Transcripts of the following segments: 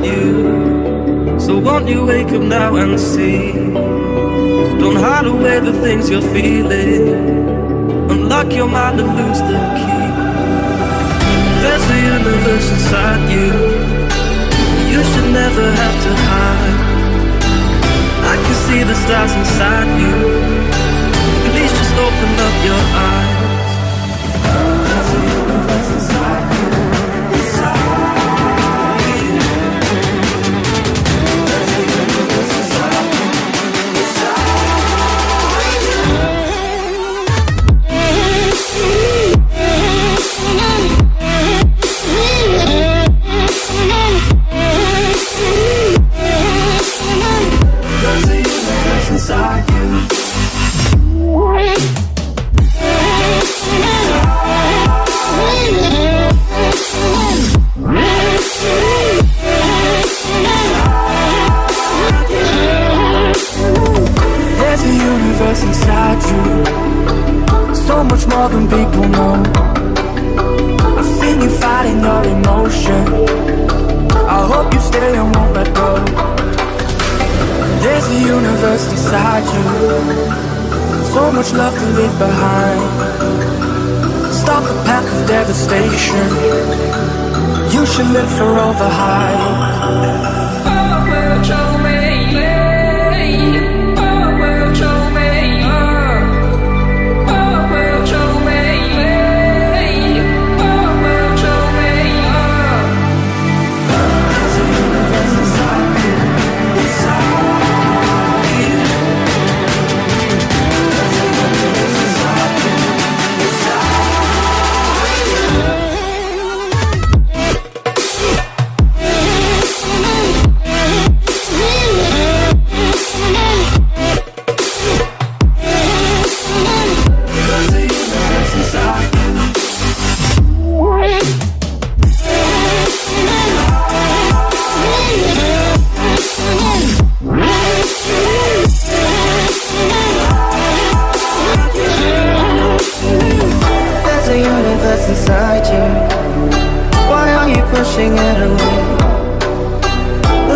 you. So won't you wake up now and see? Don't hide away the things you're feeling. Unlock your mind and lose the key. There's a universe inside you. You should never have to hide. I can see the stars inside you. Please just open up your eyes. There's a universe inside you. Inside you. There's a universe inside you, so much more than people know. I've seen you fighting your emotion. I hope you stay and won't let go. There's a universe inside you, so much love to leave behind. Stop the path of devastation. You should live for all the highs. Inside you, why are you pushing it away?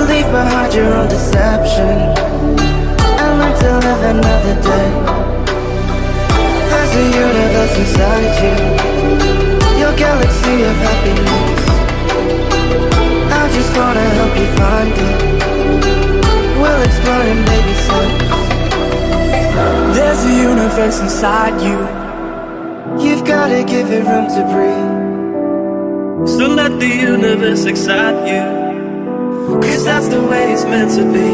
Leave behind your own deception and learn to live another day. There's a universe inside you, your galaxy of happiness. I just wanna help you find it. We'll explore in baby steps. There's a universe inside you. You've gotta give it room to breathe. So let the universe excite you, 'cause that's the way it's meant to be.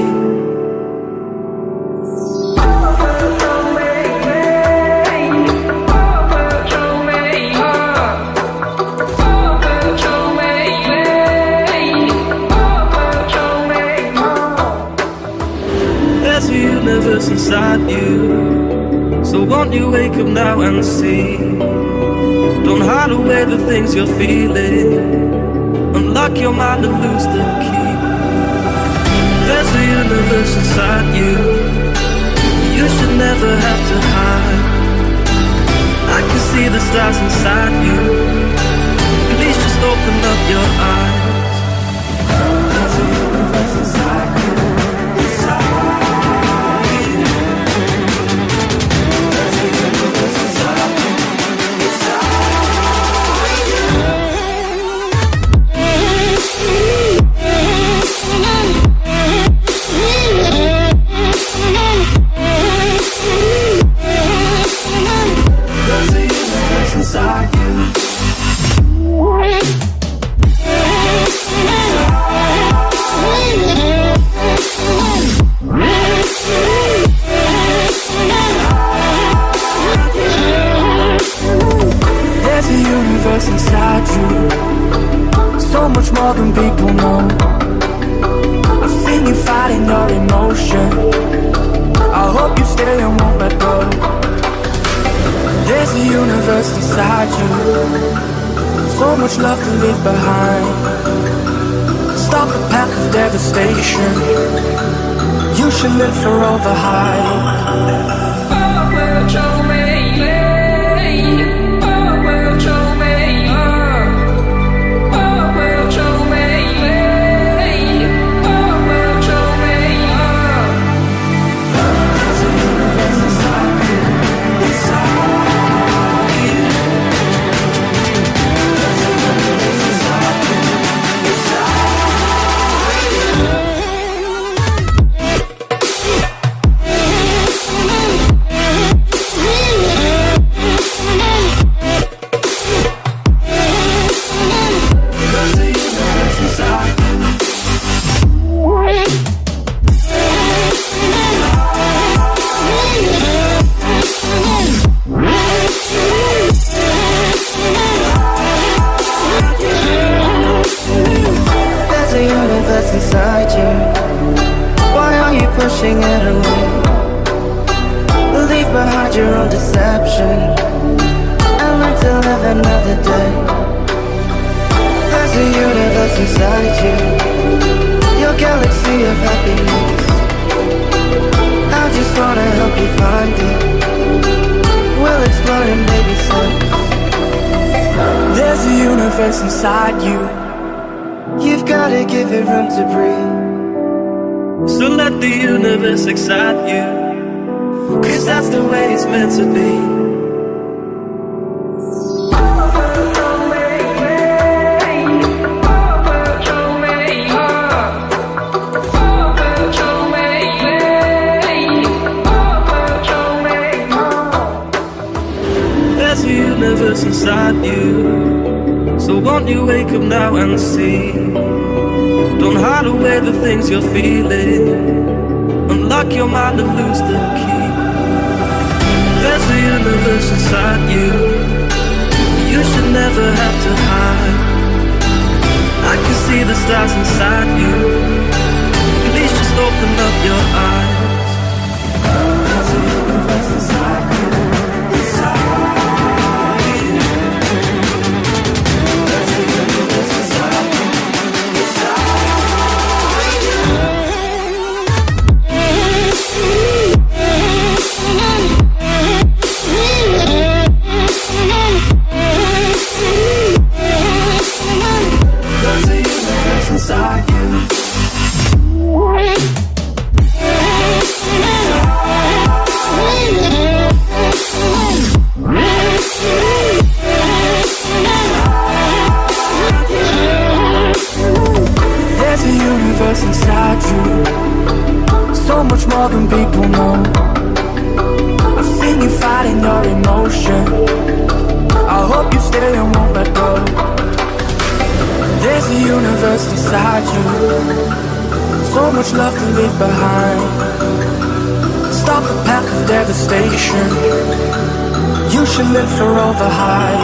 There's a universe inside you. So won't you wake up now and see? Don't hide away the things you're feeling. Unlock your mind and lose the key. There's a universe inside you. You should never have to hide. I can see the stars inside you. Please just open up your eyes. There's a universe inside you. Inside you. There's a universe inside you, so much more than people know. I've seen you fighting your emotion. I hope you stay and won't let go. There's a universe inside you, so much love to leave behind. Stop the path of devastation. You should live for all the highs. hide your own deception and learn to live another day. There's a universe inside you, your galaxy of happiness. I just wanna help you find it. We'll explore in baby steps. There's a universe inside you, you've gotta give it room to breathe. So let the universe excite you, 'cause that's the way it's meant to be. There's a universe inside you, so won't you wake up now and see? Don't hide away the things you're feeling, unlock your mind and lose the key. There's a universe inside you, you should never have to hide. I can see the stars inside you, please just open up your eyes. There's a universe inside you, inside you. There's a universe inside you, so much more than people know. I've seen you fighting your emotion, I hope you stay and won't let go. There's a universe inside you, so much love to leave behind. Stop the path of devastation, you should live for all the highs.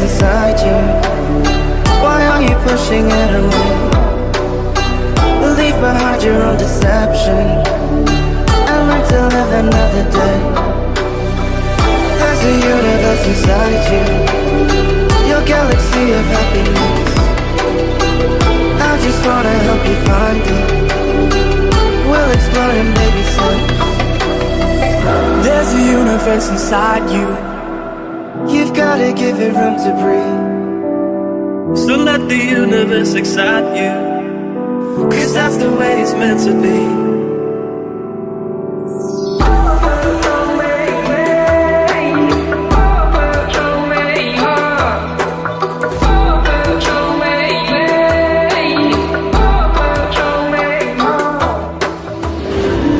Inside you, why are you pushing it away? Leave behind your own deception and learn to live another day. There's a universe inside you, your galaxy of happiness. I just wanna help you find it. We'll explore in baby steps. There's a universe inside you, you've gotta give it room to breathe. So let the universe excite you, 'cause that's the way it's meant to be.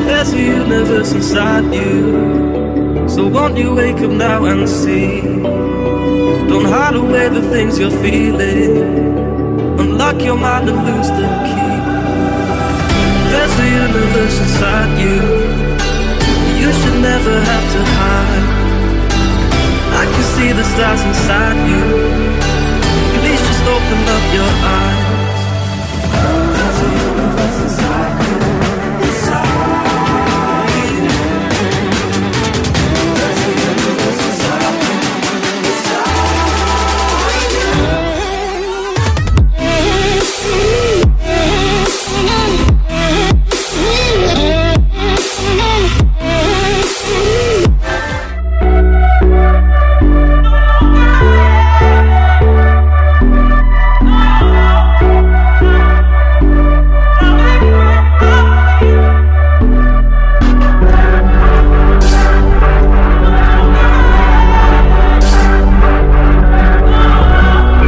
There's a universe inside you, so won't you wake up now and see? Don't hide away the things you're feeling, unlock your mind and lose the key. There's a universe inside you, you should never have to hide. I can see the stars inside you,